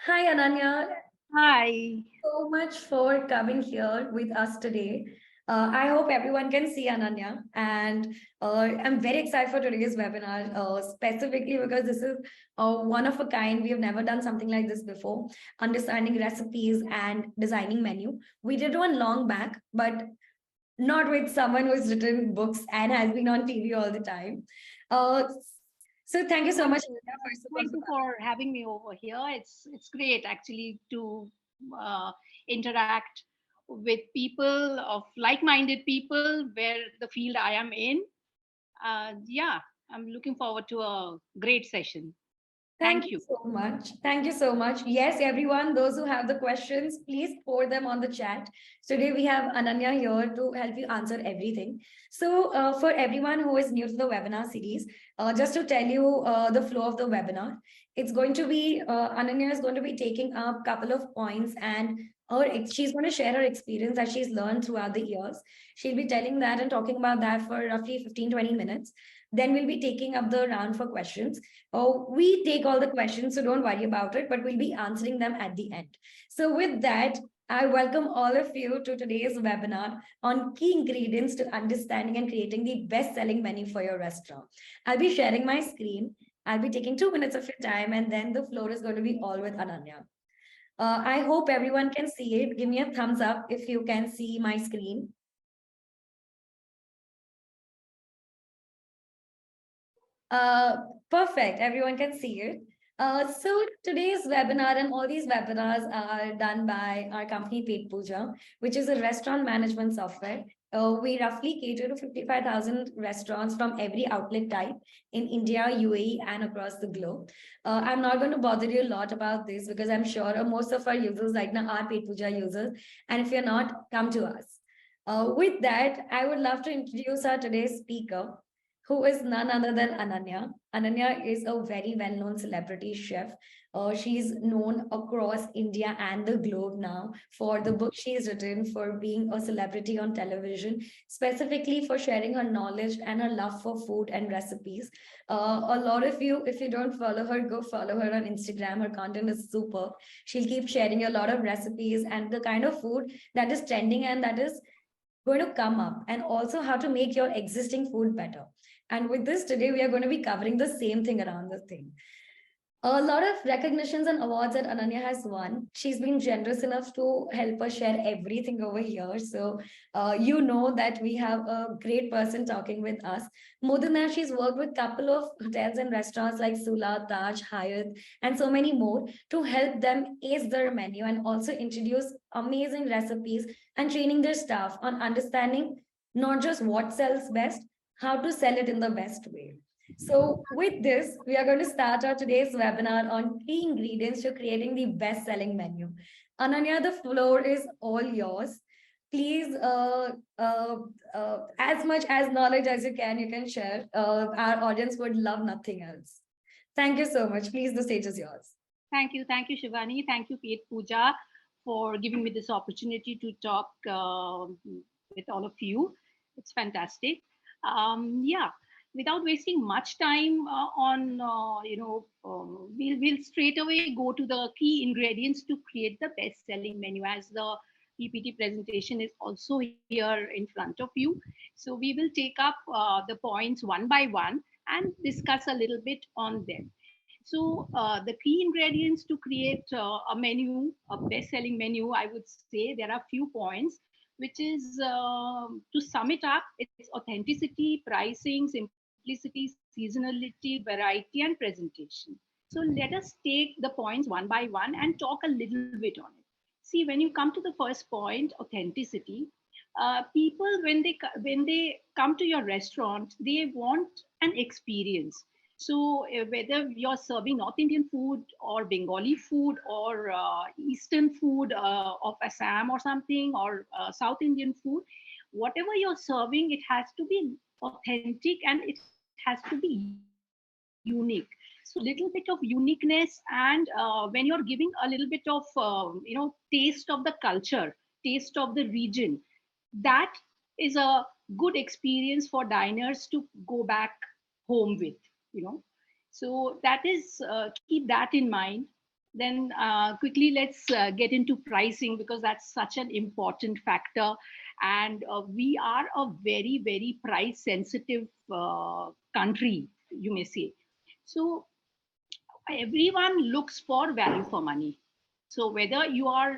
Hi, Ananya. Hi. So much for coming here with us today. I hope everyone can see Ananya, and I'm very excited for today's webinar, specifically because this is one of a kind. We have never done something like this before, understanding recipes and designing menu. We did one long back, but not with someone who's written books and has been on TV all the time. Uh, so thank you so Thank much, you. Ananya, first of all, Thank for you coming. for having me over here. It's great actually to uh, interact with people of like-minded people where the field I am in. Yeah, I'm looking forward to a great session. Thank Thank you you. so much. Thank you so much. Yes, everyone, those who have the questions, please pour them on the chat. Today we have Ananya here to help you answer everything. So, for everyone who is new to the webinar series, just to tell you the flow of the webinar, it's going to be Ananya is going to be taking up a couple of points and she's going to share her experience that she's learned throughout the years. She'll be telling that and talking about that for roughly 15-20 minutes. Then we'll be taking up the round for questions. Oh, we take all the questions, so don't worry about it, but we'll be answering them at the end. So, with that, I welcome all of you to today's webinar on key ingredients to understanding and creating the best selling menu for your restaurant. I'll be sharing my screen. I'll be taking 2 minutes of your time, and then the floor is going to be all with Ananya. I hope everyone can see it. Give me a thumbs up if you can see my screen. Uh, Perfect. Everyone can see it. So today's webinar and all these webinars are done by our company Petpooja, which is a restaurant management software. We roughly cater to 55,000 restaurants from every outlet type in India, UAE, and across the globe. I'm not going to bother you a lot about this because I'm sure most of our users right now are Petpooja users. And if you're not, come to us. With that, I would love to introduce our today's speaker, who is none other than Ananya. Ananya is a very well known celebrity chef. She's known across India and the globe now for the book she's written, for being a celebrity on television, specifically for sharing her knowledge and her love for food and recipes. A lot of you, if you don't follow her, go follow her on Instagram. Her content is superb. She'll keep sharing a lot of recipes and the kind of food that is trending and that is going to come up, and also how to make your existing food better. And with this, today we are going to be covering the same thing around the thing. A lot of recognitions and awards that Ananya has won. She's been generous enough to help us share everything over here. So, you know that we have a great person talking with us. More than that, she's worked with a couple of hotels and restaurants like Sula, Taj, Hyatt, and so many more to help them ace their menu and also introduce amazing recipes and training their staff on understanding not just what sells best, how to sell it in the best way. So, with this, we are going to start our today's webinar on key ingredients to creating the best selling menu. Ananya, the floor is all yours. Please, as much as knowledge as you can share. Our audience would love nothing else. Thank you so much. Please, the stage is yours. Thank you, Shivani. Thank you, Pete Pooja, for giving me this opportunity to talk with all of you. It's fantastic. Yeah, without wasting much time we'll straight away go to the key ingredients to create the best-selling menu. As the PPT presentation is also here in front of you, so we will take up the points one by one and discuss a little bit on them. So the key ingredients to create a menu, a best-selling menu, I would say there are few points, which is to sum it up, it's authenticity, pricing, simplicity, seasonality, variety, and presentation. So let us take the points one by one and talk a little bit on it. See, when you come to the first point, authenticity, people when they come to your restaurant, they want an experience. So whether you're serving North Indian food or Bengali food or Eastern food of Assam or something, or South Indian food, whatever you're serving, it has to be authentic and it has to be unique. So little bit of uniqueness, and when you're giving a little bit of taste of the culture, taste of the region, that is a good experience for diners to go back home with. you know so that is keep that in mind. Then quickly let's get into pricing, because that's such an important factor. And we are a very, very price sensitive country, you may say. So everyone looks for value for money. So whether you are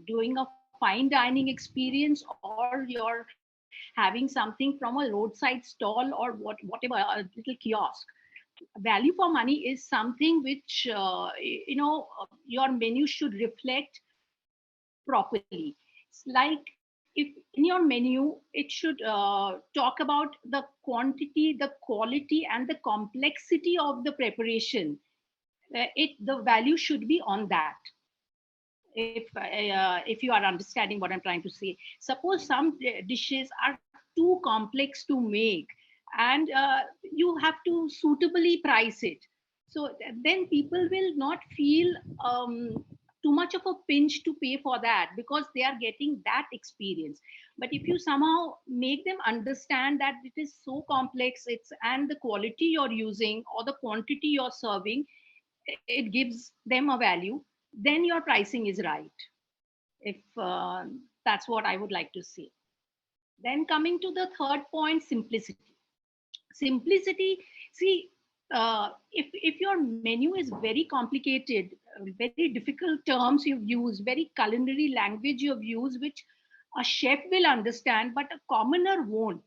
doing a fine dining experience, or you're having something from a roadside stall, or whatever, a little kiosk, value for money is something which your menu should reflect properly. It's like, if in your menu it should talk about the quantity, the quality, and the complexity of the preparation, the value should be on that. If you are understanding what I'm trying to say. Suppose some dishes are too complex to make, and you have to suitably price it. So then people will not feel too much of a pinch to pay for that, because they are getting that experience. But if you somehow make them understand that it is so complex, and the quality you're using or the quantity you're serving, it gives them a value, then your pricing is right. If that's what I would like to say. Then coming to the third point, simplicity. Simplicity. See, if your menu is very complicated, very difficult terms you've used, very culinary language you've used, which a chef will understand but a commoner won't,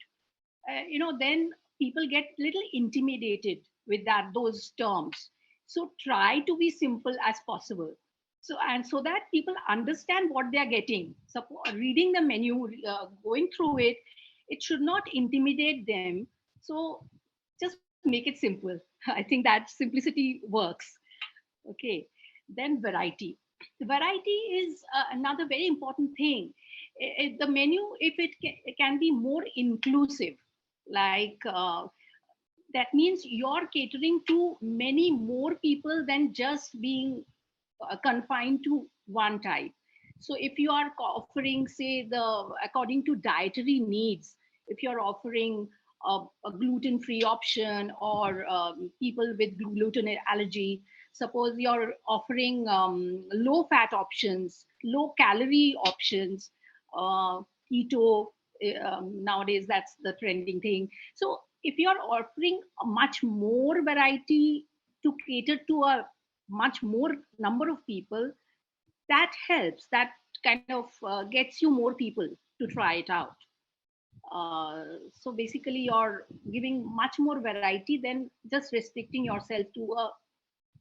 then people get little intimidated with those terms. So try to be simple as possible, so that people understand what they are getting. So reading the menu, going through it, it should not intimidate them. So just make it simple. I think that simplicity works. Okay. Then variety. Variety is another very important thing. The menu, if it can be more inclusive, like that means you're catering to many more people than just being confined to one type. So if you are offering, say, the according to dietary needs, if you're offering a gluten-free option, or people with gluten allergy, suppose you're offering low-fat options, low-calorie options, keto. Nowadays, that's the trending thing. So if you're offering a much more variety to cater to a much more number of people, that helps. That kind of gets you more people to try it out. So basically, you're giving much more variety than just restricting yourself to a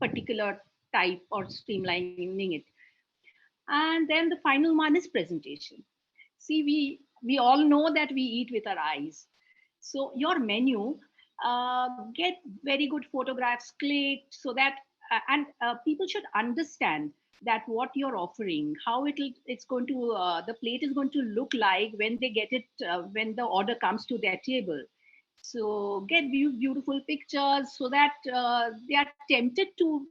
particular type or streamlining it. And then the final one is presentation. See, we all know that we eat with our eyes. So your menu, get very good photographs clicked, so that and people should understand that what you're offering, how it's going to the plate is going to look like when they get it, when the order comes to their table. So get beautiful pictures, so that they are tempted to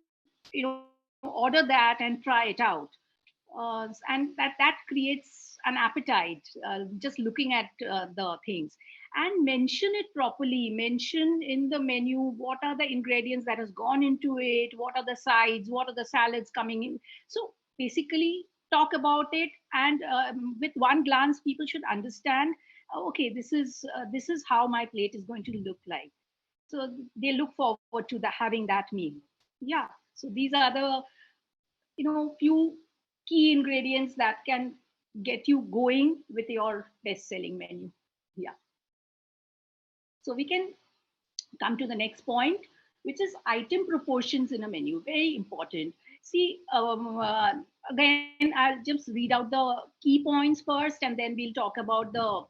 order that and try it out. And that creates an appetite, just looking at the things. And mention it properly. Mention in the menu what are the ingredients that has gone into it, what are the sides, what are the salads coming in. So basically talk about it, and with one glance people should understand, okay, this is how my plate is going to look like. So they look forward to having that meal. Yeah. So these are the few key ingredients that can get you going with your best selling menu. Yeah. So we can come to the next point, which is item proportions in a menu. Very important. See, again, I'll just read out the key points first, and then we'll talk about the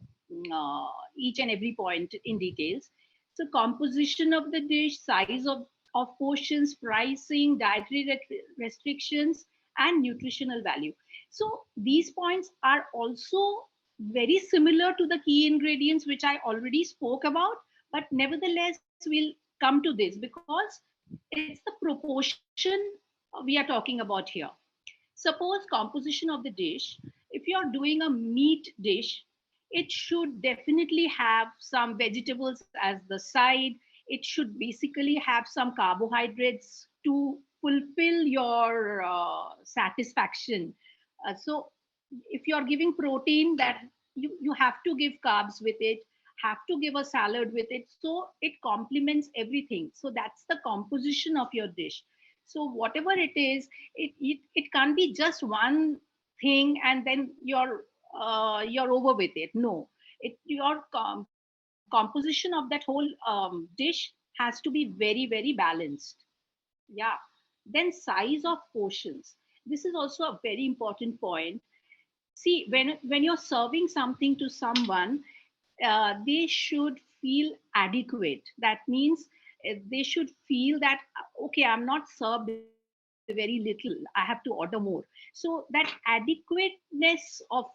each and every point in details. So composition of the dish, size of portions, pricing, dietary restrictions, and nutritional value. So these points are also very similar to the key ingredients which I already spoke about, but nevertheless we'll come to this because it's the proportion we are talking about here. Suppose composition of the dish, if you're doing a meat dish, it should definitely have some vegetables as the side. It should basically have some carbohydrates to fulfill your satisfaction. So if you're giving protein, that you have to give carbs with it, have to give a salad with it, so it complements everything. So that's the composition of your dish. So whatever it is, it can't be just one thing and then you're over with it. No, your composition of that whole dish has to be very, very balanced. Yeah. Then size of portions, this is also a very important point. See, when you're serving something to someone, they should feel adequate. That means they should feel that okay, I'm not served very little, I have to order more. So that adequateness of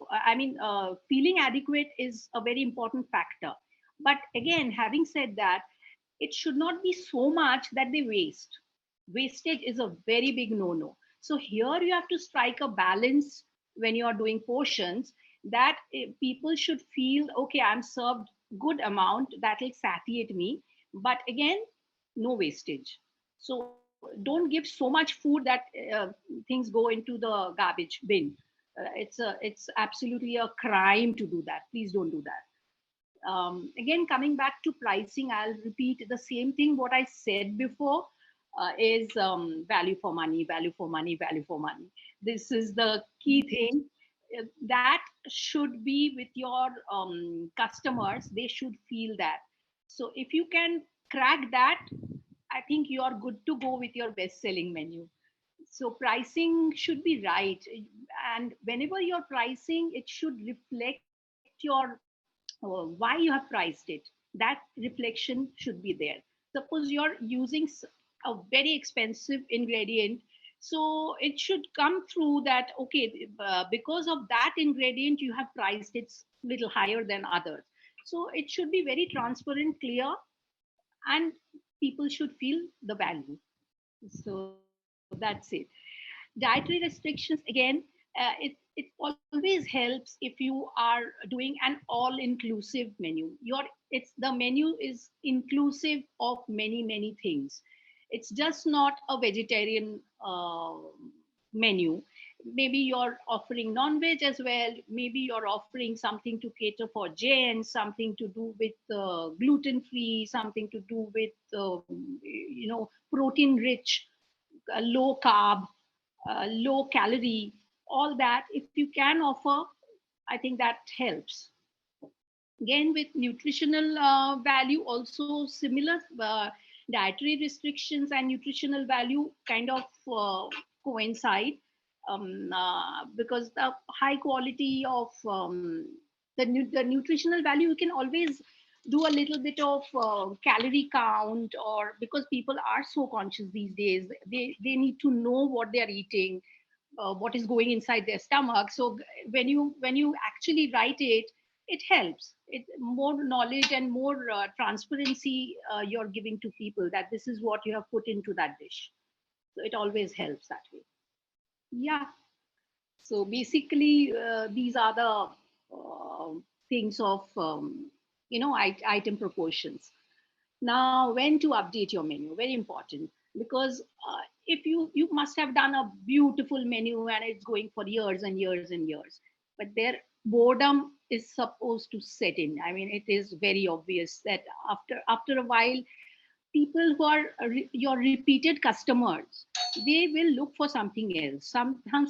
feeling adequate is a very important factor. But again, having said that, it should not be so much that they waste. Wastage is a very big no no. So here you have to strike a balance when you are doing portions, that people should feel okay, I'm served good amount that will satiate me, but again, no wastage. So don't give so much food that things go into the garbage bin. It's absolutely a crime to do that. Please don't do that. Again, coming back to pricing, I'll repeat the same thing what I said before. Is value for money, value for money, value for money. This is the key thing. That should be with your customers. They should feel that. So if you can crack that, I think you are good to go with your best selling menu. So pricing should be right, and whenever you're pricing, it should reflect your why you have priced it. That reflection should be there. Suppose you're using a very expensive ingredient, so it should come through that okay, because of that ingredient you have priced it little higher than others. So it should be very transparent, clear, and people should feel the value. So that's it. Dietary restrictions, again, it always helps if you are doing an all inclusive menu. The menu is inclusive of many many things. It's just not a vegetarian menu. Maybe you're offering non-veg as well, maybe you're offering something to cater for jains, something to do with gluten free, something to do with protein rich, low carb, low calorie, all that. If you can offer, I think that helps. Again, with nutritional value, also similar dietary restrictions and nutritional value kind of coincide, because the high quality of the nutritional value, you can always do a little bit of calorie count, or because people are so conscious these days, they need to know what they are eating, what is going inside their stomach. So when you actually write it, it helps. It more knowledge and more transparency you're giving to people, that this is what you have put into that dish. So it always helps that way. Yeah. So basically, these are the things of item proportions. Now, when to update your menu, very important, because if you must have done a beautiful menu and it's going for years and years and years, but their boredom is supposed to set in. I mean, it is very obvious that after a while, people who are your repeated customers, they will look for something else,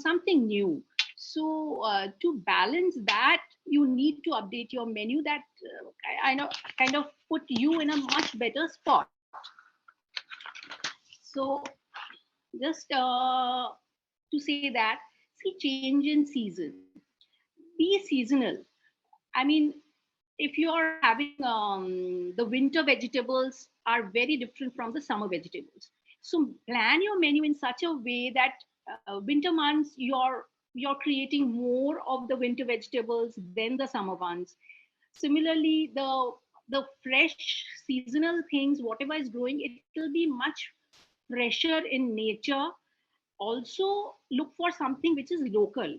something new. So to balance that, you need to update your menu, that I know kind of put you in a much better spot. So just to say that, see, change in season, be seasonal. I mean, if you are having the winter vegetables are very different from the summer vegetables. So plan your menu in such a way that winter months you're creating more of the winter vegetables than the summer ones. Similarly, the fresh seasonal things, whatever is growing, it will be much fresher in nature. Also look for something which is local,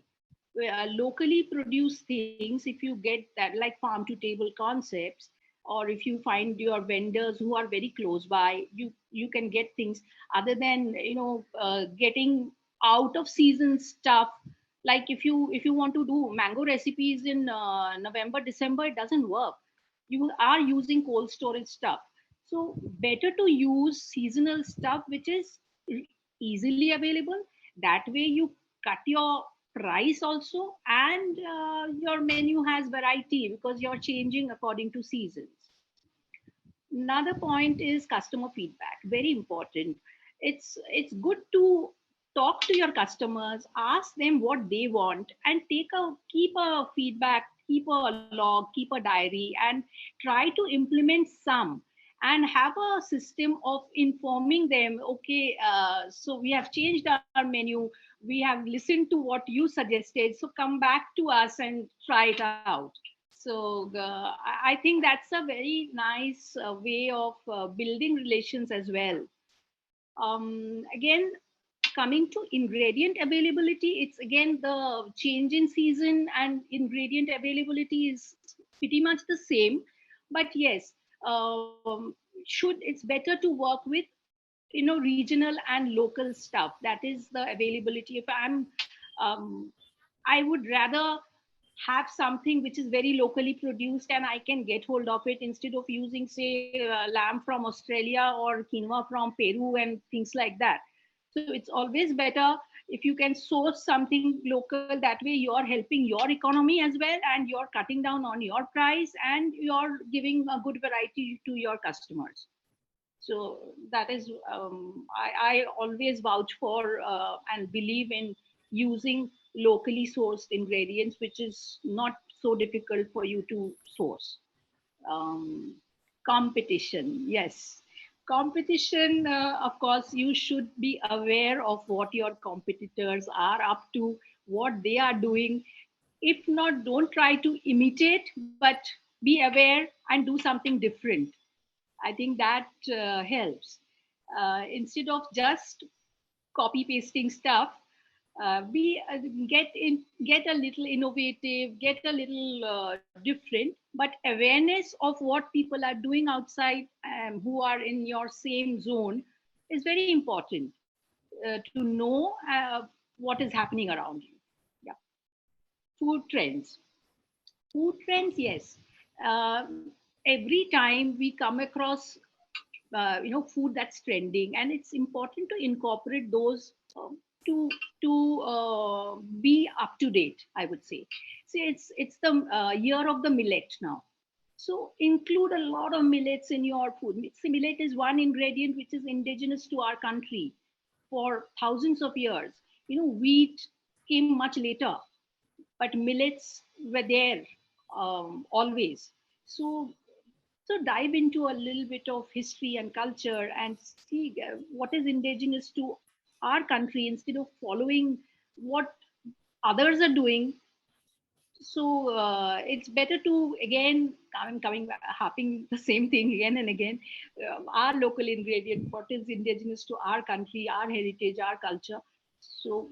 locally produced things. If you get that, like farm to table concepts, or if you find your vendors who are very close by, you can get things other than getting out of season stuff. Like if you want to do mango recipes in November December, it doesn't work. You are using cold storage stuff. So better to use seasonal stuff which is easily available. That way you cut your price also, and your menu has variety because you're changing according to seasons. Another point is customer feedback, very important. It's good to talk to your customers, ask them what they want, and keep a feedback, keep a log, keep a diary, and try to implement some, and have a system of informing them, okay, so we have changed our menu, we have listened to what you suggested, so come back to us and try it out. So I think that's a very nice way of building relations as well. Again, coming to ingredient availability, it's again the change in season and ingredient availability is pretty much the same. But yes, should it's better to work with regional and local stuff. That is the availability. If um, I would rather have something which is very locally produced and I can get hold of it, instead of using, say, lamb from Australia or quinoa from Peru and things like that. So it's always better if you can source something local. That way you're helping your economy as well, and you're cutting down on your price, and you're giving a good variety to your customers. So that is, I always vouch for and believe in using locally sourced ingredients, which is not so difficult for you to source. um, Competition, yes. Competition, of course, you should be aware of what your competitors are up to, what they are doing. If not, don't try to imitate, but be aware and do something different. I think that helps. Instead of just copy pasting stuff, we get a little innovative, get a little different. But awareness of what people are doing outside, who are in your same zone, is very important to know what is happening around you. Yeah. Food trends. Food trends, yes. Uh, every time we come across food that's trending, and it's important to incorporate those, to be up to date, I would say. See, it's the year of the millet now, so include a lot of millets in your food. See, millet is one ingredient which is indigenous to our country for thousands of years. Wheat came much later, but millets were there always. So dive into a little bit of history and culture and see what is indigenous to our country, instead of following what others are doing. So it's better to, again, coming back, harping the same thing again and again. Our local ingredient, what is indigenous to our country, our heritage, our culture. So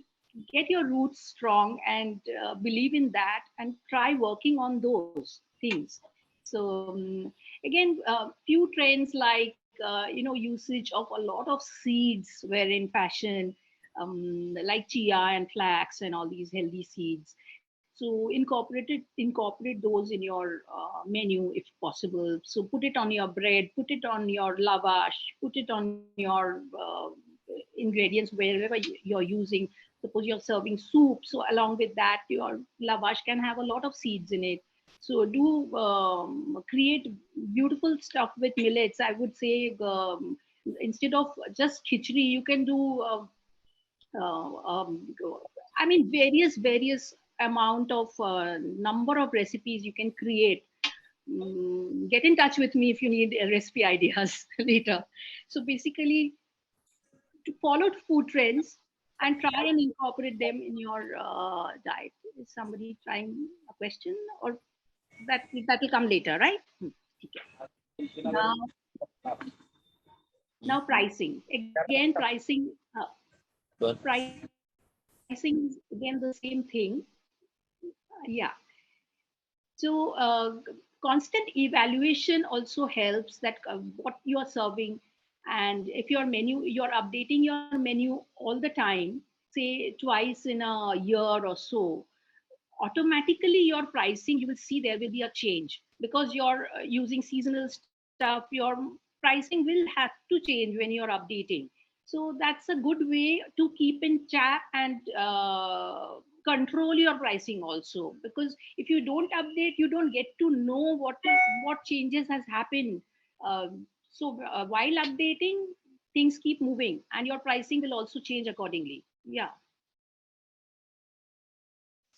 get your roots strong and believe in that, and try working on those things. So again, few trends like usage of a lot of seeds were in fashion, like chia and flax and all these healthy seeds. So incorporate those in your menu if possible. So put it on your bread, put it on your lavash, put it on your ingredients wherever you're using. Suppose you're serving soup, so along with that, your lavash can have a lot of seeds in it. So do create beautiful stuff with millets, I would say. Instead of just khichdi, you can do uh, um, I mean, various amount of number of recipes you can create. Get in touch with me if you need recipe ideas later. So basically, to follow food trends and try and incorporate them in your diet. Is somebody trying a question, or that will come later, right? Okay. Now, now pricing. Again, pricing is again the same thing. Yeah. So constant evaluation also helps, that what you are serving. And if your menu, you're updating your menu all the time, say twice in a year or so, automatically your pricing, you will see there will be a change, because you're using seasonal stuff, your pricing will have to change when you're updating. So that's a good way to keep in check and control your pricing also, because if you don't update, you don't get to know what changes has happened. So while updating, things keep moving and your pricing will also change accordingly. Yeah.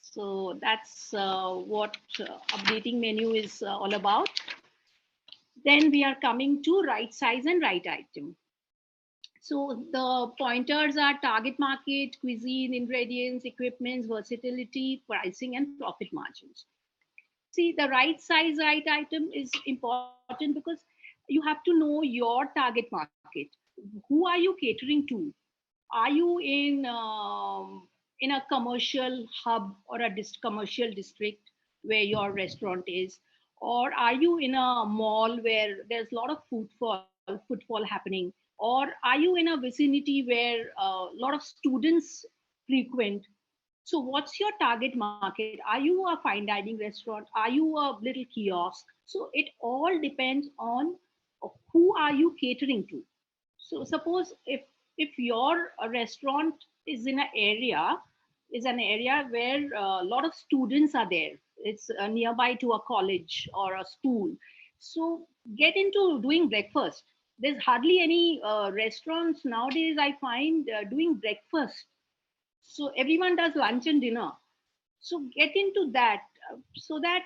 So that's what updating menu is all about. Then we are coming to right size and right item. So the pointers are target market, cuisine, ingredients, equipments, versatility, pricing, and profit margins. See, the right size, right item is important because you have to know your target market. Who are you catering to? Are you in a commercial hub or a commercial district where your restaurant is, or are you in a mall where there's a lot of footfall happening, or are you in a vicinity where a lot of students frequent? So what's your target market? Are you a fine dining restaurant? Are you a little kiosk? So it all depends on who are you catering to. So suppose if your restaurant is in an area, is an area where a lot of students are there, it's nearby to a college or a school, so get into doing breakfast. There's hardly any restaurants nowadays I find doing breakfast. So everyone does lunch and dinner. So get into that, so that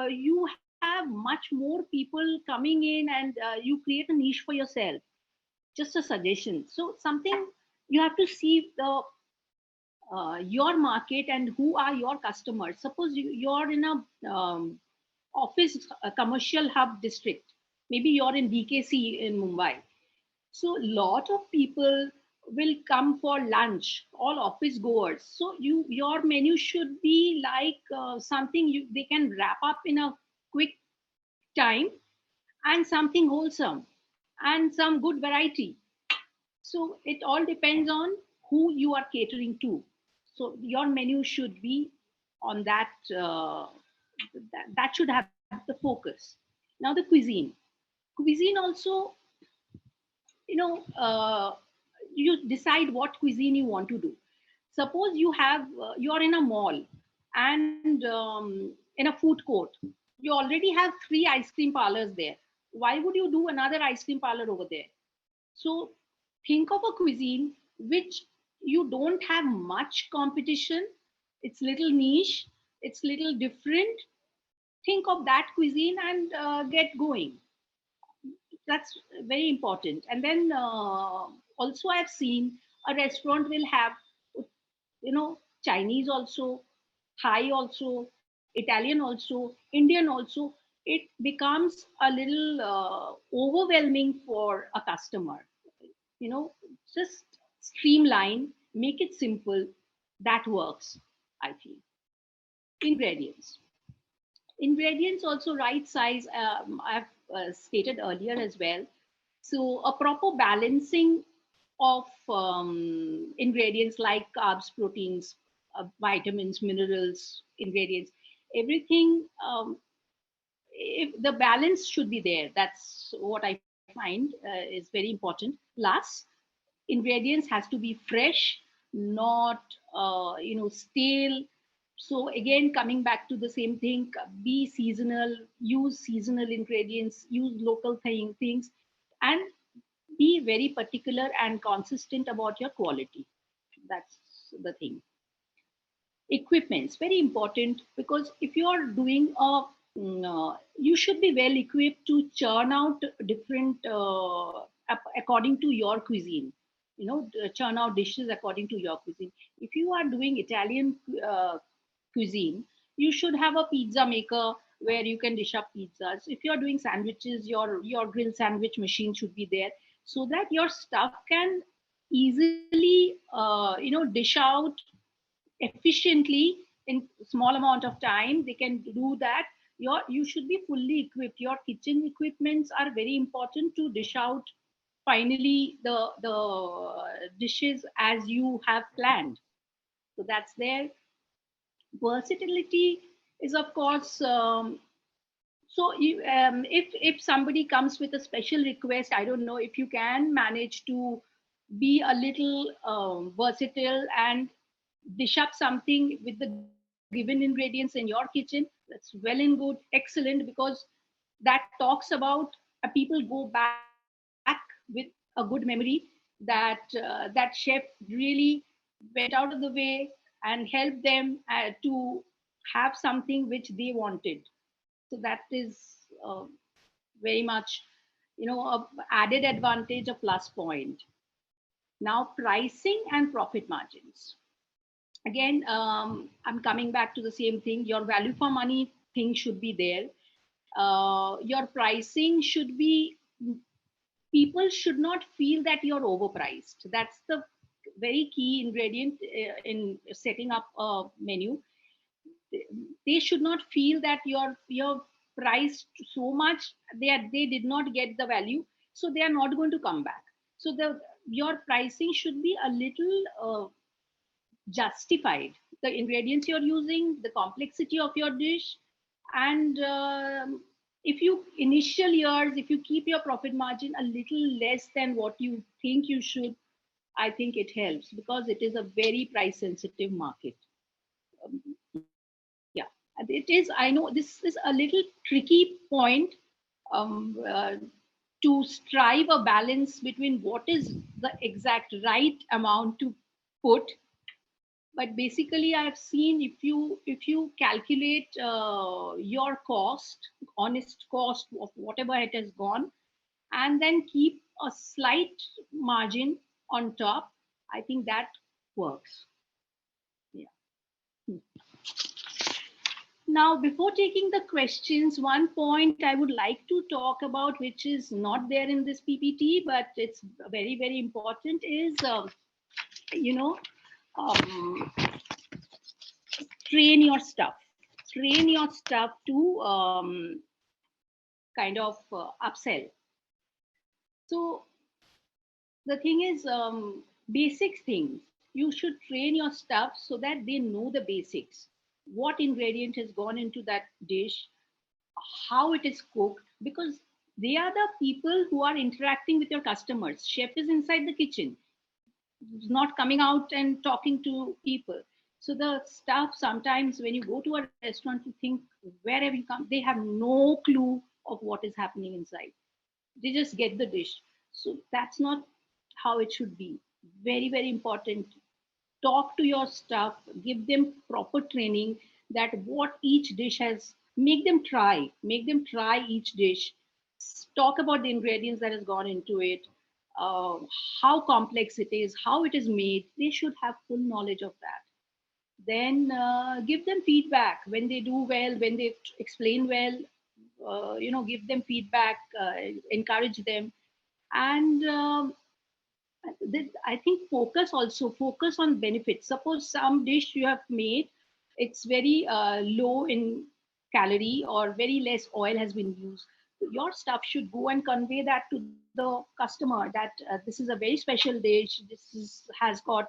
you have much more people coming in, and you create a niche for yourself. Just a suggestion. So something, you have to see the your market and who are your customers. Suppose you're in a office, a commercial hub district. Maybe you're in BKC in Mumbai. So lot of people will come for lunch, all office goers. So your menu should be like something they can wrap up in a quick time, and something wholesome and some good variety. So it all depends on who you are catering to. So your menu should be on that. That should have the focus. Now the cuisine. Cuisine also, you know, you decide what cuisine you want to do. Suppose you're in a mall and in a food court. You already have 3 ice cream parlors there. Why would you do another ice cream parlor over there? So think of a cuisine which you don't have much competition. It's little niche. It's little different. Think of that cuisine and get going. That's very important. And then also I've seen a restaurant will have, Chinese also, Thai also, Italian also, Indian also. It becomes a little overwhelming for a customer. Just streamline, make it simple. That works, I feel. Ingredients. Ingredients also right size. I've stated earlier as well. So a proper balancing of ingredients like carbs, proteins, vitamins, minerals, ingredients, everything. If the balance should be there. That's what I find is very important. Plus, ingredients has to be fresh, not stale. So again, coming back to the same thing, be seasonal, use seasonal ingredients, use local things, and be very particular and consistent about your quality. That's the thing. Equipments, very important, because if you are doing you should be well equipped to churn out different according to your cuisine. Churn out dishes according to your cuisine. If you are doing Italian cuisine, you should have a pizza maker where you can dish up pizzas. If you are doing sandwiches, your grill sandwich machine should be there, so that your stuff can easily dish out efficiently in small amount of time. They can do that. You should be fully equipped. Your kitchen equipments are very important to dish out finally the dishes as you have planned. So that's there. Versatility is of course, if somebody comes with a special request, I don't know if you can manage to be a little versatile and dish up something with the given ingredients in your kitchen. That's well and good, excellent, because that talks about people go back with a good memory that that chef really went out of the way and helped them to have something which they wanted. So that is very much, a added advantage, a plus point. Now, pricing and profit margins. Again, I'm coming back to the same thing. Your value for money thing should be there. Your pricing should be, people should not feel that you're overpriced. That's the very key ingredient in setting up a menu. They should not feel that you're priced so much they did not get the value, so they are not going to come back. So the your pricing should be a little justified. The ingredients you're using, the complexity of your dish, and if you initial years, if you keep your profit margin a little less than what you think you should, I think it helps because it is a very price sensitive market. Yeah, and it is. I know this is a little tricky point, to strive a balance between what is the exact right amount to put. But basically, I've seen if you calculate your cost, honest cost of whatever it has gone, and then keep a slight margin on top, I think that works. Yeah. Now, before taking the questions, one point I would like to talk about, which is not there in this PPT, but it's very, very important, is, you know, um, train your stuff. Train your stuff to kind of upsell. So the thing is, basic things. You should train your stuff so that they know the basics. What ingredient has gone into that dish, how it is cooked, because they are the people who are interacting with your customers. Chef is inside the kitchen, not coming out and talking to people. So the staff, sometimes when you go to a restaurant, you think wherever you come, they have no clue of what is happening inside. They just get the dish. So that's not how it should be. Very, very important. Talk to your staff, give them proper training that what each dish has, make them try each dish, talk about the ingredients that has gone into it, uh, how complex it is, how it is made. They should have full knowledge of that. Then give them feedback when they do well, when they explain well. Give them feedback, encourage them, and I think focus on benefits. Suppose some dish you have made, it's very low in calorie or very less oil has been used. Your staff should go and convey that to the customer that this is a very special dish. Has got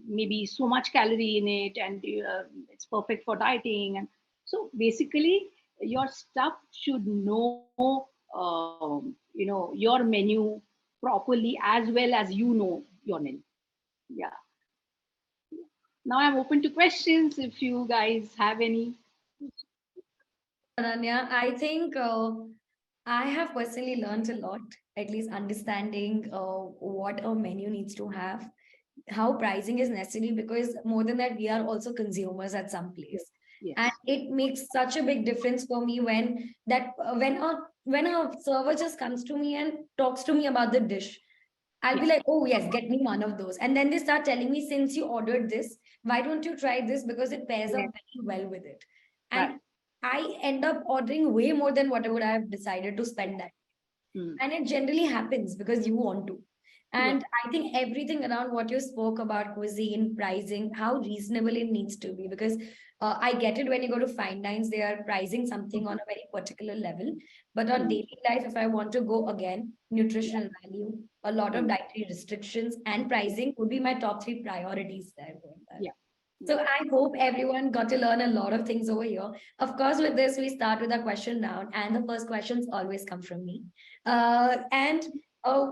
maybe so much calorie in it, and it's perfect for dieting. And so basically, your staff should know, your menu properly as well as your menu. Yeah. Now I'm open to questions if you guys have any. Ananya, I think I have personally learned a lot, at least understanding what a menu needs to have, how pricing is necessary, because more than that, we are also consumers at some place. Yes. And it makes such a big difference for me when a server just comes to me and talks to me about the dish. I'll be Yeah. like, oh yes, get me one of those. And then they start telling me, since you ordered this, why don't you try this? Because it pairs up Yeah. very well with it. Right. And I end up ordering way more than what I would have decided to spend that. Mm. And it generally happens because you want to. And I think everything around what you spoke about cuisine, pricing, how reasonable it needs to be. Because I get it when you go to fine dines, they are pricing something on a very particular level. But on Mm. daily life, if I want to go again, Yeah. nutritional value, a lot of Mm. dietary restrictions, and pricing would be my top three priorities there. Going there. Yeah. So Yeah. I hope everyone got to learn a lot of things over here. Of course, with this, we start with a question round, and the first questions always come from me. And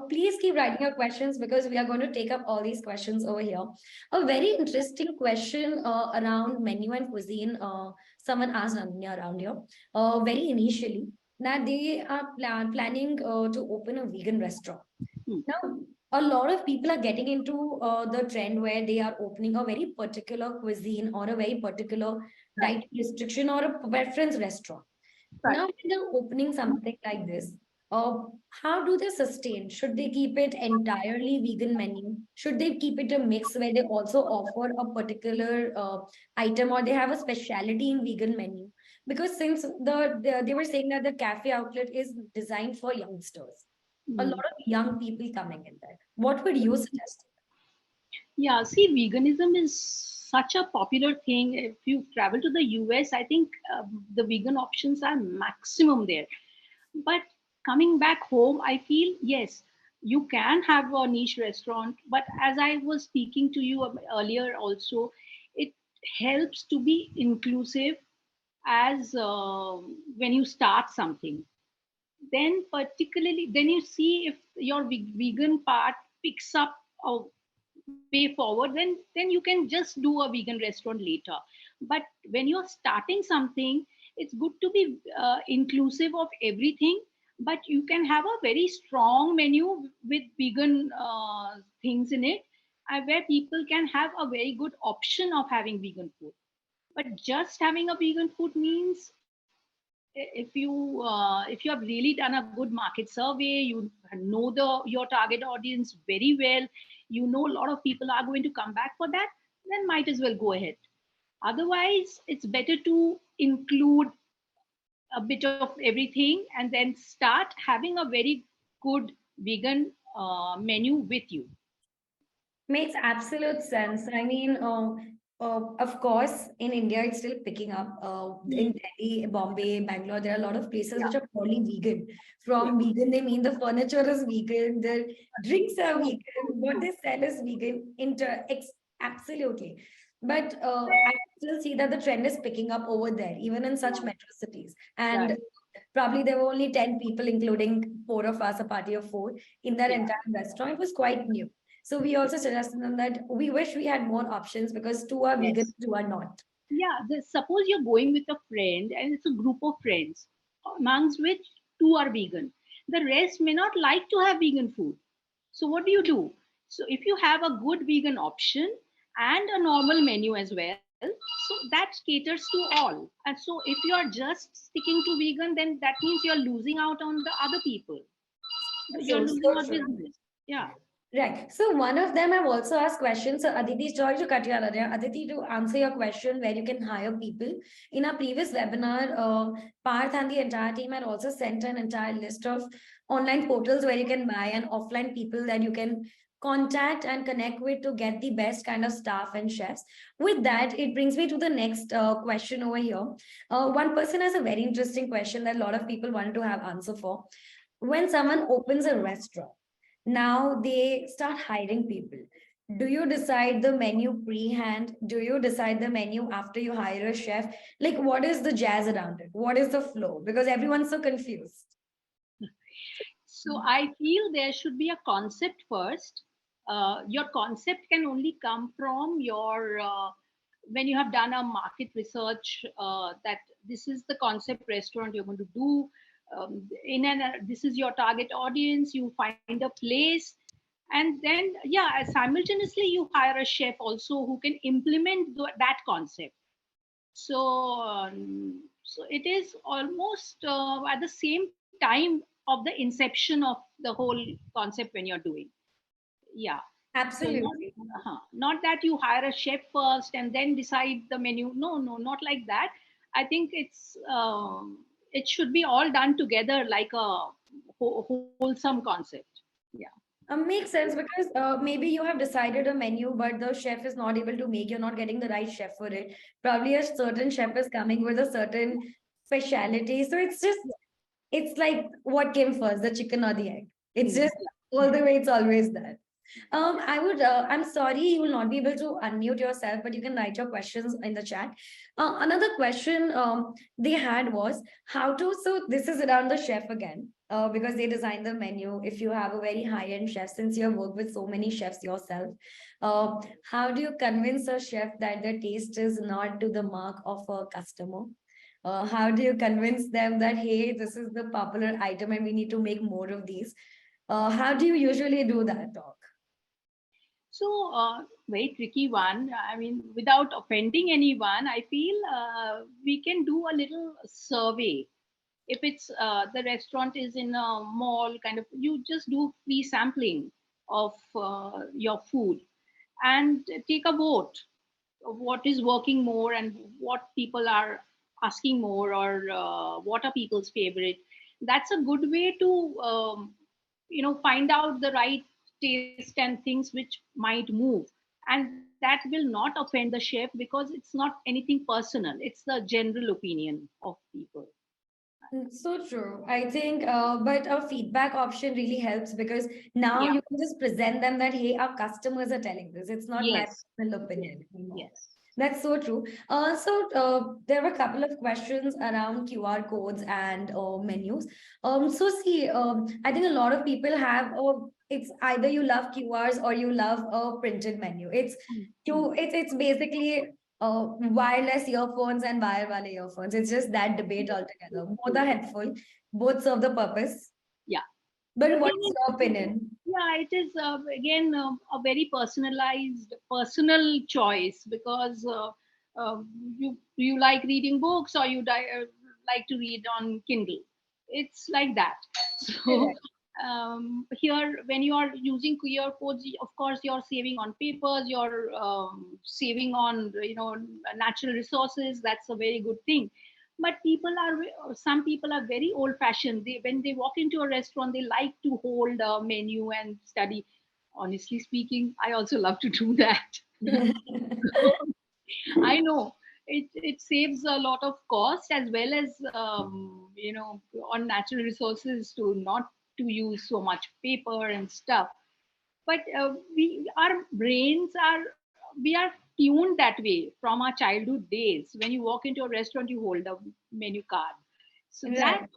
please keep writing your questions because we are going to take up all these questions over here. A very interesting question around menu and cuisine. Someone asked Ananya around here very initially that they are planning to open a vegan restaurant. Mm. Now, a lot of people are getting into the trend where they are opening a very particular cuisine or a very particular Right. diet restriction or a preference restaurant. Right. Now, when they're opening something like this, uh, how do they sustain? Should they keep it entirely vegan menu? Should they keep it a mix where they also offer a particular item or they have a specialty in vegan menu? Because since they were saying that the cafe outlet is designed for youngsters, a lot Mm. of young people coming in there. What would you suggest? Yeah, see, veganism is such a popular thing. If you travel to the US, I think the vegan options are maximum there. But coming back home, I feel yes, you can have a niche restaurant. But as I was speaking to you earlier, also, it helps to be inclusive as when you start something. Then, particularly, then you see if your vegan part picks up a way forward, then you can just do a vegan restaurant later. But when you're starting something, it's good to be inclusive of everything, but you can have a very strong menu with vegan things in it, where people can have a very good option of having vegan food. But just having a vegan food means, if you have really done a good market survey, you know the your target audience very well, you know a lot of people are going to come back for that, then might as well go ahead. Otherwise, it's better to include a bit of everything and then start having a very good vegan menu with you. Makes absolute sense. I mean, of course, in India, it's still picking up. In Hmm. Delhi, Bombay, Bangalore, there are a lot of places Yeah. which are purely vegan. Yeah. From vegan, they mean the furniture is vegan, the drinks are True. vegan, what they sell is vegan. Absolutely. But I still see that the trend is picking up over there, even in such metro cities. And Right. probably there were only 10 people, including four of us, a party of four, in that Yeah. entire restaurant. It was quite new. So we also suggested them that we wish we had more options because two are vegan, Yes. two are not. Yeah, suppose you're going with a friend and it's a group of friends, amongst which two are vegan. The rest may not like to have vegan food. So, what do you do? So, if you have a good vegan option and a normal menu as well, so that caters to all. And so, if you are just sticking to vegan, then that means you're losing out on the other people. You're True, losing so out true. business. Yeah. Right. So one of them I've also asked questions. So Aditi, sorry to cut you out there. Aditi, to answer your question where you can hire people. In our previous webinar, Parth and the entire team had also sent an entire list of online portals where you can buy and offline people that you can contact and connect with to get the best kind of staff and chefs. With that, it brings me to the next question over here. One person has a very interesting question that a lot of people wanted to have answer for. When someone opens a restaurant, now they start hiring people. Do you decide the menu pre-hand? Do you decide the menu after you hire a chef? Like, what is the jazz around it? What is the flow? Because everyone's so confused. So I feel there should be a concept first. Your concept can only come from your when you have done a market research, that this is the concept restaurant you're going to do. This is your target audience. You find a place, and then yeah, simultaneously you hire a chef also who can implement that concept. So so it is almost at the same time of the inception of the whole concept when you're doing. Yeah. So Absolutely. not that you hire a chef first and then decide the menu. No, no, not like that. I think it should be all done together like a wholesome concept. Yeah. Makes sense because maybe you have decided a menu, but the chef is not able to make. You're not getting the right chef for it. Probably a certain chef is coming with a certain specialty. So it's like what came first, the chicken or the egg? It's Hmm. just all the way. It's always that. I'm sorry, you will not be able to unmute yourself, but you can write your questions in the chat. Another question they had was how to, so this is around the chef again, because they designed the menu. If you have a very high-end chef, since you have worked with so many chefs yourself, how do you convince a chef that the taste is not to the mark of a customer? How do you convince them that, hey, this is the popular item and we need to make more of these? How do you usually do that, talk? So, very tricky one. I mean, without offending anyone, I feel we can do a little survey. If it's the restaurant is in a mall, kind of, you just do free sampling of your food and take a vote of what is working more and what people are asking more, or what are people's favorite. That's a good way to find out the right taste and things which might move, and that will not offend the chef because it's not anything personal, it's the general opinion of people. So true. I think, but a feedback option really helps because now Yeah. you can just present them that, hey, our customers are telling this. It's not my Yes. personal Yes. opinion anymore. Yes. That's so true. There were a couple of questions around QR codes and menus. I think a lot of people have, it's either you love QRs or you love a printed menu. Mm, mm. It's basically wireless earphones and wire wale earphones. It's just that debate Yes, altogether. Both true. are helpful, both serve the purpose. Yeah. But Again, what's your opinion? yeah, it is again a very personalized, personal choice because you like reading books or like to read on Kindle. It's like that. So Correct. here, when you are using QR codes, of course, you're saving on papers, you're saving on natural resources. That's a very good thing. But some people are very old fashioned. When they walk into a restaurant, they like to hold a menu and study. Honestly speaking, I also love to do that. I know it saves a lot of cost, as well as on natural resources, to not to use so much paper and stuff. But we our brains are we are tuned that way from our childhood days. When you walk into a restaurant, you hold a menu card. So that Right.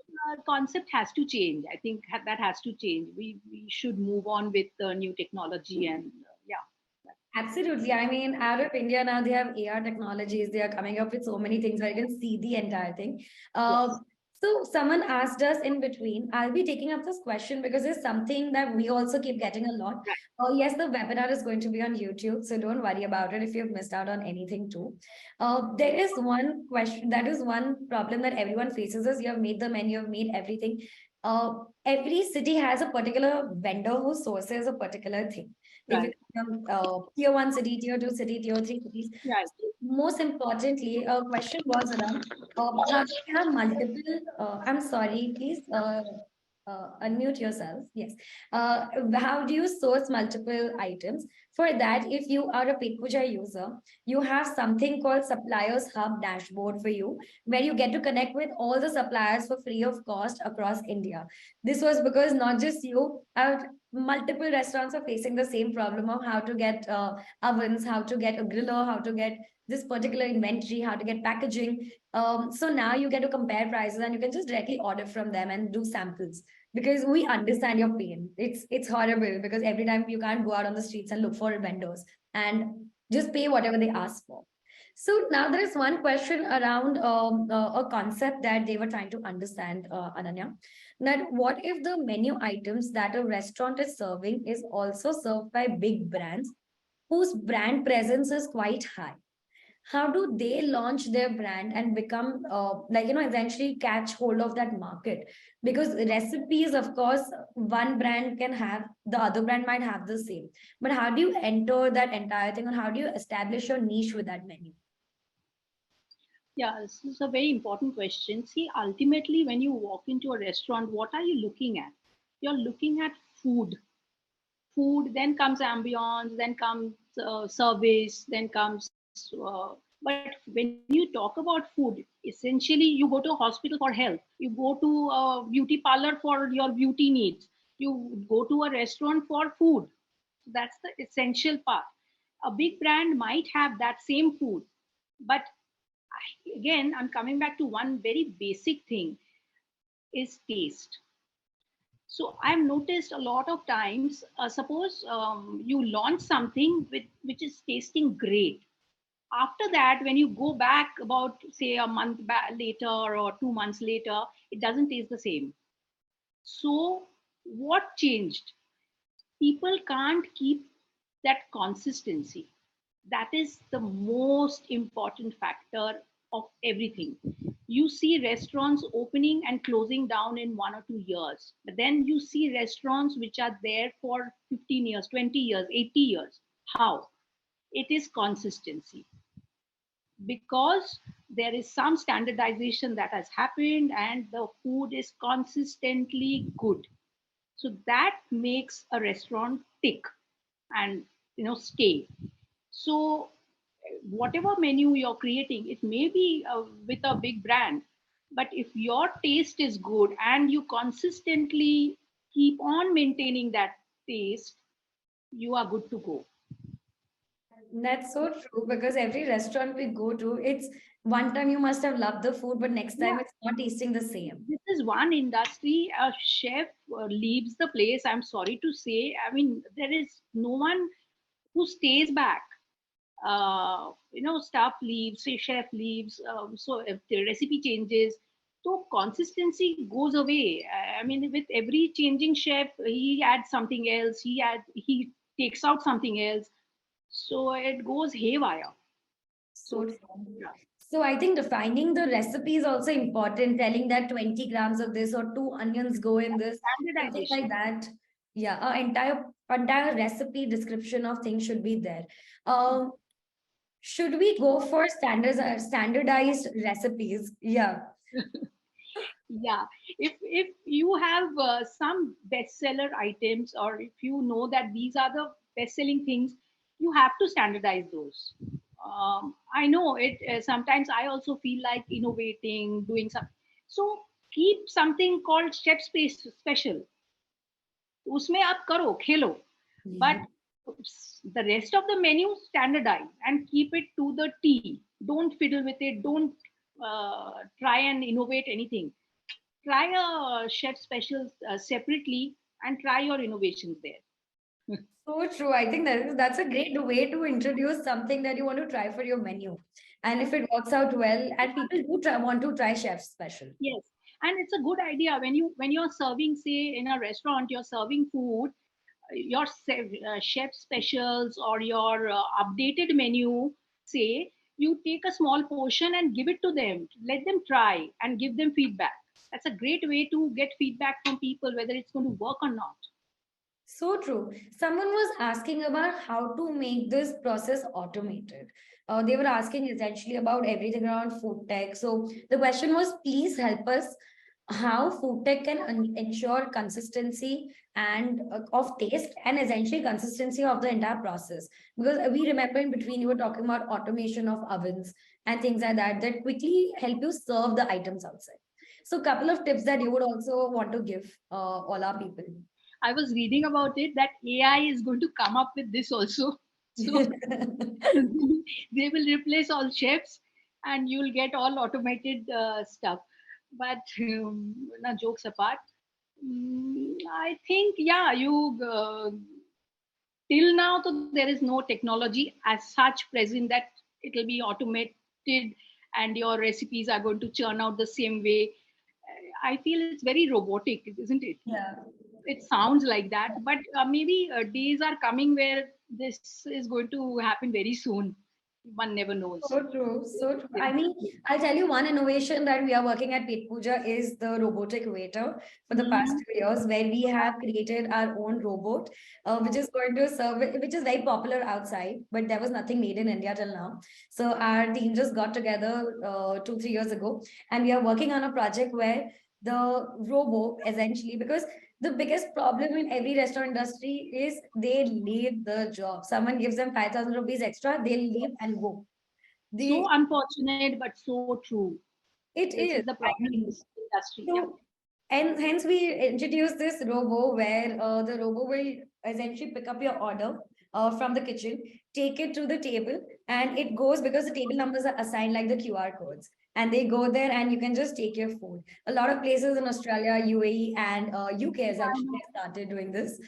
concept has to change. I think that has to change. We should move on with the new technology, and yeah. Absolutely. I mean, out of India now, they have AR technologies. They are coming up with so many things where you can see the entire thing. Uh, Yes. so someone asked us in between. I'll be taking up this question because it's something that we also keep getting a lot. Right. Yes, the webinar is going to be on YouTube, so don't worry about it if you've missed out on anything too. There is one question, that is one problem that everyone faces is you have made the menu, you have made everything. Uh, every city has a particular vendor who sources a particular thing. If Right. it's from tier one city, tier two city, tier three cities. Right. So most importantly, a question was around how do we have multiple, I'm sorry, please unmute yourself. Yes. How do you source multiple items? For that, if you are a Petpooja user, you have something called Suppliers Hub dashboard for you, where you get to connect with all the suppliers for free of cost across India. This was because not just you, multiple restaurants are facing the same problem of how to get ovens, how to get a griller, how to get this particular inventory, how to get packaging. So now you get to compare prices and you can just directly order from them and do samples because we understand your pain. It's horrible because every time you can't go out on the streets and look for vendors and just pay whatever they ask for. So now there is one question around a concept that they were trying to understand, Ananya, that what if the menu items that a restaurant is serving is also served by big brands whose brand presence is quite high? How do they launch their brand and become eventually catch hold of that market? Because recipes, of course, one brand can have, the other brand might have the same, but how do you enter that entire thing and how do you establish your niche with that menu? Yeah, this is a very important question. See, ultimately, when you walk into a restaurant, what are you looking at? You're looking at food. food, then comes ambience, then comes service, then comes. But when you talk about food, essentially you go to a hospital for health, you go to a beauty parlor for your beauty needs, you go to a restaurant for food. That's the essential part. A big brand might have that same food, but again, I'm coming back to one very basic thing is taste. So I've noticed a lot of times, suppose you launch something which is tasting great. After that, when you go back about, say, a month back later or 2 months later, it doesn't taste the same. So what changed? People can't keep that consistency. That is the most important factor of everything. You see restaurants opening and closing down in 1 or 2 years, but then you see restaurants which are there for 15 years, 20 years, 80 years. How? It is consistency, because there is some standardization that has happened and the food is consistently good. So that makes a restaurant tick and stay. So whatever menu you're creating, it may be with a big brand, but if your taste is good and you consistently keep on maintaining that taste, you are good to go. That's so true because every restaurant we go to, it's one time you must have loved the food, but next time Yeah, it's not tasting the same. this is one industry. A chef leaves the place, I'm sorry to say. I mean, there is no one who stays back. Staff leaves, say chef leaves, so if the recipe changes, so consistency goes away. I mean, with every changing chef, he adds something else, he takes out something else, so it goes haywire. So So true. yeah, So I think defining the recipe is also important, telling that 20 grams of this or two onions go in this, something like standardization. that. Yeah, our entire recipe description of things should be there. Um, should we go for standardized recipes? Yeah. Yeah, if you have some bestseller items, or if you know that these are the best selling things, you have to standardize those. I know it, sometimes I also feel like innovating, doing some. So keep something called chef space special. उसमें आप करो खेलो, but the rest of the menu standardize and keep it to the T. Don't fiddle with it, don't try and innovate anything. Try a chef specials separately and try your innovations there. So true. I think that's a great way to introduce something that you want to try for your menu. And if it works out well, and people do want to try chef's special. Yes, and it's a good idea when you're serving, say, in a restaurant, you're serving food, your chef specials or your updated menu, say, you take a small portion and give it to them, let them try and give them feedback. That's a great way to get feedback from people whether it's going to work or not. So true. Someone was asking about how to make this process automated. They were asking essentially about everything around food tech. So the question was, please help us how food tech can ensure consistency and of taste and essentially consistency of the entire process. Because we remember in between you were talking about automation of ovens and things like that that quickly help you serve the items outside. So a couple of tips that you would also want to give all our people. I was reading about it that AI is going to come up with this also. So they will replace all chefs and you'll get all automated stuff. But no, jokes apart, I think, yeah, you till now so there is no technology as such present that it will be automated and your recipes are going to churn out the same way. I feel it's very robotic, isn't it? Yeah. It sounds like that, but maybe days are coming where this is going to happen very soon. One never knows. So true. So true. Yeah. I mean, I'll tell you one innovation that we are working at Petpooja is the robotic waiter for the past Mhm. 2 years, where we have created our own robot, which is going to serve, which is very popular outside, but there was nothing made in India till now. So our team just got together 2, 3 years ago, and we are working on a project where the robo essentially, because The biggest problem in every restaurant industry is they leave the job. Someone gives them 5,000 rupees extra, they'll leave and go. So They, unfortunate, but so true. it This is is. the I problem in mean, this industry. Yeah. so, and hence we introduced this robo where the robo will essentially pick up your order from the kitchen, take it to the table, and it goes because the table numbers are assigned like the QR codes. And they go there and you can just take your food. A lot of places in Australia, UAE, and UK has I actually know. started doing this.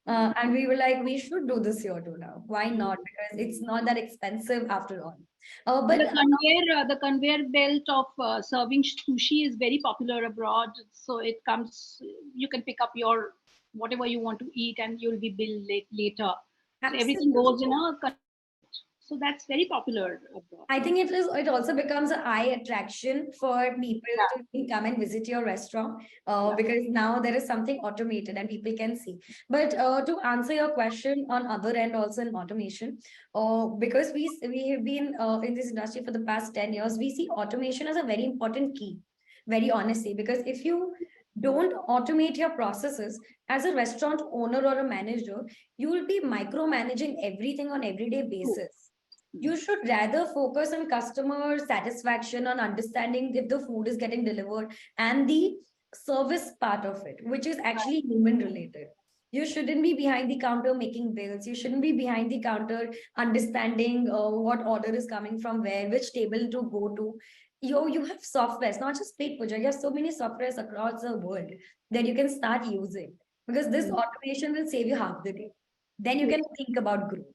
And we were like, we should do this here too now. Why not? Because it's not that expensive after all. But The conveyor belt of serving sushi is very popular abroad. So it comes, you can pick up your whatever you want to eat, and you'll be billed later. So everything absolutely. goes in a so that's very popular abroad. I think it is. It also becomes an eye attraction for people Yeah, to come and visit your restaurant, yeah. because now there is something automated and people can see. But to answer your question on other end, also in automation, because we have been in this industry for the past 10 years, we see automation as a very important key. Very honestly, because if you don't automate your processes as a restaurant owner or a manager, you will be micromanaging everything on everyday True. basis. Hmm. You should rather focus on customer satisfaction, on understanding if the food is getting delivered, and the service part of it, which is actually human related. You shouldn't be behind the counter making bills. You shouldn't be behind the counter understanding what order is coming from where, which table to go to. You have softwares, not just Petpooja. You have so many softwares across the world that you can start using, because this Hmm. automation will save you half the day. Then you True. can think about growth.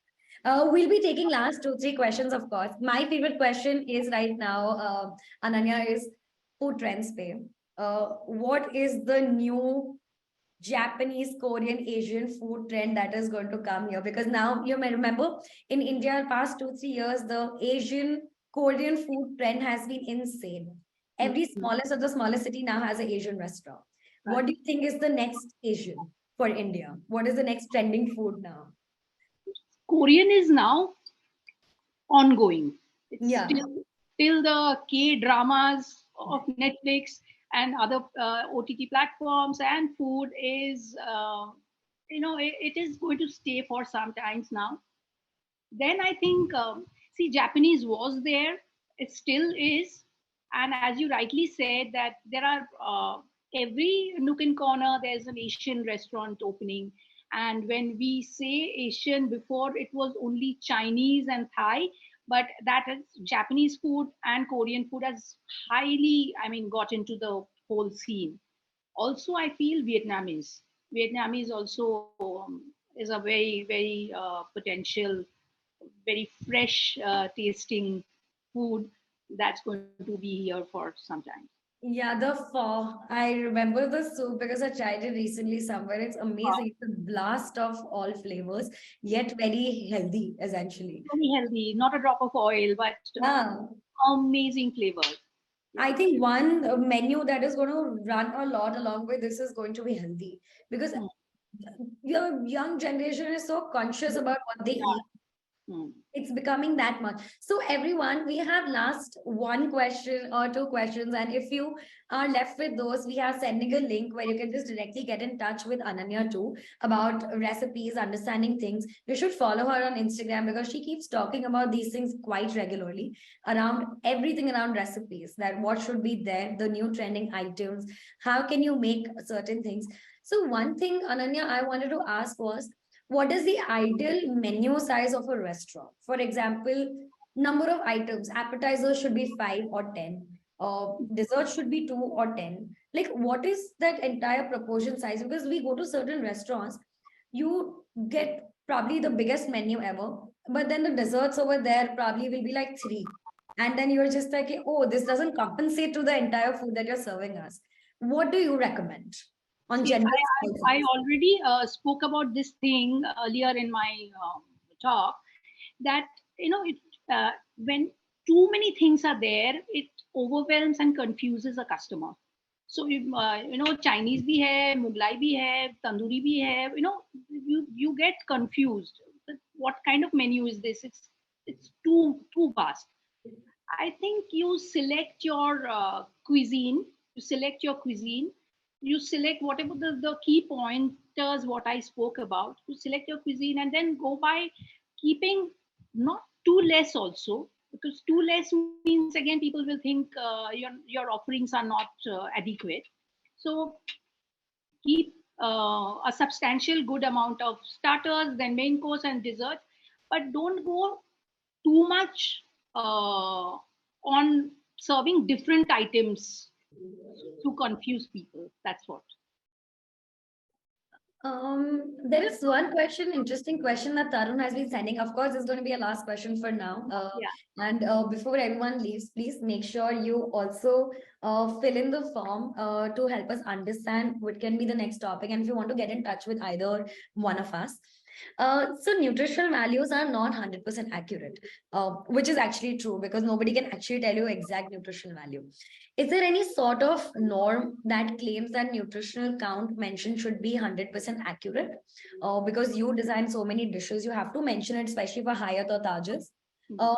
We'll be taking last two, three questions, of course. My favorite question is right now, Ananya, is food trends pay. What is the new Japanese, Korean, Asian food trend that is going to come here? Because now you may remember in India, past 2, 3 years, the Asian Korean food trend has been insane. Every Hmm. smallest of the smallest city now has an Asian restaurant. Right. What do you think is the next Asian for India? What is the next trending food now? Korean is now ongoing. It's Yeah. still the K dramas of Netflix and other OTT platforms, and food is, it is going to stay for some times now. Then I think, see, Japanese was there, it still is, and as you rightly said, that there are every nook and corner there's an Asian restaurant opening. And when we say Asian, before it was only Chinese and Thai, but that is Japanese food and Korean food has highly, I mean, got into the whole scene. Also, I feel Vietnamese also is a very potential, very fresh tasting food that's going to be here for some time. Yeah, the pho. I remember the soup because I tried it recently somewhere. It's amazing. It's a blast of all flavors, yet very healthy, essentially. Very healthy, not a drop of oil, but Yeah. amazing flavor. I Yeah. think one menu that is going to run a lot along with this is going to be healthy, because Mm. your young generation is so conscious about what they Yeah. eat. Mm. It's becoming that much. So everyone, we have last one question or two questions, and if you are left with those, we are sending a link where you can just directly get in touch with Ananya too about recipes, understanding things. You should follow her on Instagram because she keeps talking about these things quite regularly, around everything around recipes, that what should be there, the new trending items, how can you make certain things. So one thing, Ananya, I wanted to ask was, what is the ideal menu size of a restaurant? For example, number of items, appetizers should be 5 or 10, dessert should be 2 or 10. Like, what is that entire proportion size? Because we go to certain restaurants, you get probably the biggest menu ever, but then the desserts over there probably will be like three. And then you're just like, oh, this doesn't compensate to the entire food that you're serving us. What do you recommend on See, general I scale? already spoke about this thing earlier in my talk, that it when too many things are there, it overwhelms and confuses a customer. So Chinese bhi hai, Mughlai bhi hai, Tandoori bhi hai. You get confused. What kind of menu is this? It's too vast. I think you select your cuisine. You select your cuisine. you select whatever the key pointers what I spoke about. You select your cuisine and then go by keeping not too less also, because too less means again people will think your offerings are not adequate. So keep a substantial good amount of starters, then main course and dessert, but don't go too much on serving different items to confuse people. That's what. There is one question, interesting question that Tarun has been sending. Of course, it's going to be a last question for now. Yeah. And before everyone leaves, please make sure you also fill in the form to help us understand what can be the next topic. And if you want to get in touch with either one of us. So nutritional values are not 100% accurate, which is actually true because nobody can actually tell you exact nutritional value. Is there any sort of norm that claims that nutritional count mentioned should be 100% accurate? Because you design so many dishes, you have to mention it, especially for Hayat or Tajas. Uh,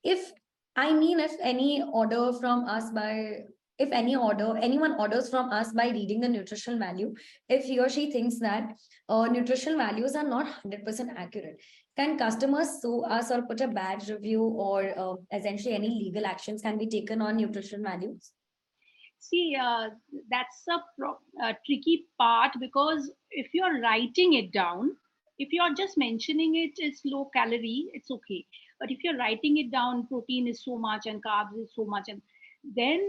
if if any order from us by if any order anyone orders from us by reading the nutritional value, if he or she thinks that nutritional values are not 100% accurate, can customers sue us or put a bad review, or essentially any legal actions can be taken on nutrition values? See, that's a tricky part, because if you're writing it down, if you're just mentioning it is low calorie, it's okay. But if you're writing it down, protein is so much and carbs is so much, and then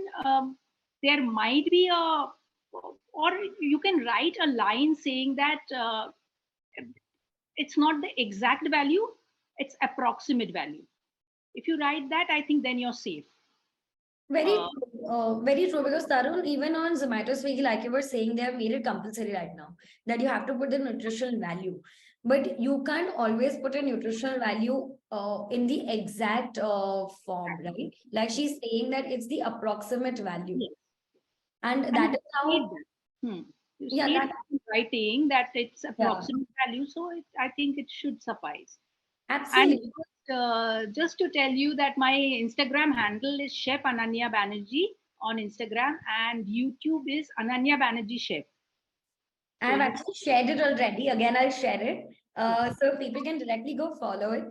there might be or you can write a line saying that it's not the exact value, it's approximate value. If you write that, I think then you're safe. Very Uh, true. Very true. Because Tarun, even on Zomato, Swiggy, like you were saying, they have made it compulsory right now that you have to put the nutritional value. But you can't always put a nutritional value in the exact form, right? Like she's saying that it's the approximate value. yes. And And that you is state how, that. You yeah, state that, that in writing that it's yeah, approximate value, so I think it should suffice. And absolutely. just to tell you that my Instagram handle is Chef Ananya Banerjee on Instagram, and YouTube is Ananya Banerjee Chef. So I've you, actually shared it already. Again, I'll share it. yeah, So people can directly go follow it.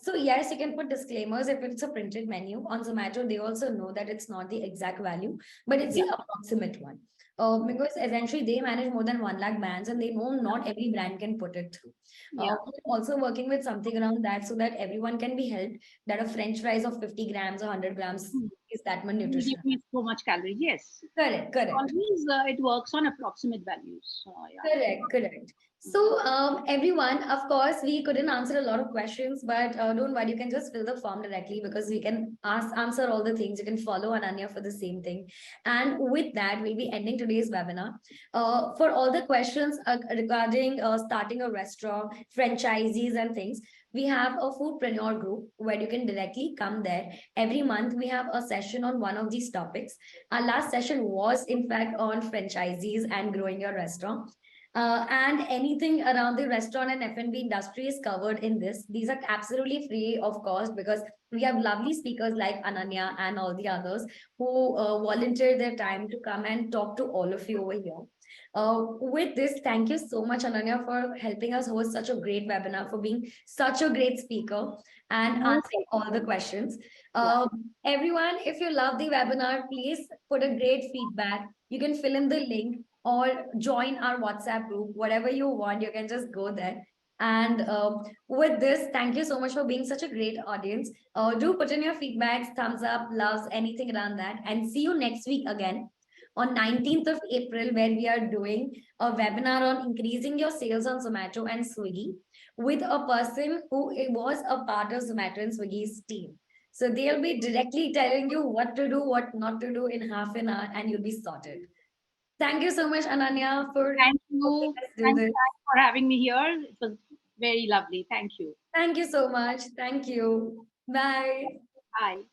So yes, you can put disclaimers if it's a printed menu. On Zomato, they also know that it's not the exact value, but it's yeah, the approximate one. Because essentially they manage more than 1 lakh brands and they know not every brand can put it through. yeah. We're also working with something around that so that everyone can be helped that a French fries of 50 grams or 100 grams Hmm. is that much Will give nutrition. me so much calories. Yes, Correct, correct. always it works on approximate values. Yeah. Correct, correct. So, everyone, of course, we couldn't answer a lot of questions, but don't worry, you can just fill the form directly because we can answer all the things. You can follow Ananya for the same thing. And with that, we'll be ending today's webinar. For all the questions regarding starting a restaurant, franchisees, and things, we have a foodpreneur group where you can directly come there. Every month, we have a session on one of these topics. Our last session was, in fact, on franchisees and growing your restaurant. And anything around the restaurant and F&B industry is covered in this. These are absolutely free of cost because we have lovely speakers like Ananya and all the others who volunteer their time to come and talk to all of you over here. With this, thank you so much, Ananya, for helping us host such a great webinar, for being such a great speaker and No answering all the questions. problem. Everyone, if you love the webinar, please put a great feedback. You can fill in the link or join our WhatsApp group, whatever you want, you can just go there. And with this, thank you so much for being such a great audience. Do put in your feedbacks, thumbs up, loves, anything around that. And see you next week again on 19th of April, where we are doing a webinar on increasing your sales on Zomato and Swiggy with a person who was a part of Zomato and Swiggy's team. So they'll be directly telling you what to do, what not to do in half an hour, and you'll be sorted. Thank you so much, Ananya, for Thank helping you. us do Thanks this. for having me here. It was very lovely. Thank you. Thank you so much. Thank you. Bye. Bye.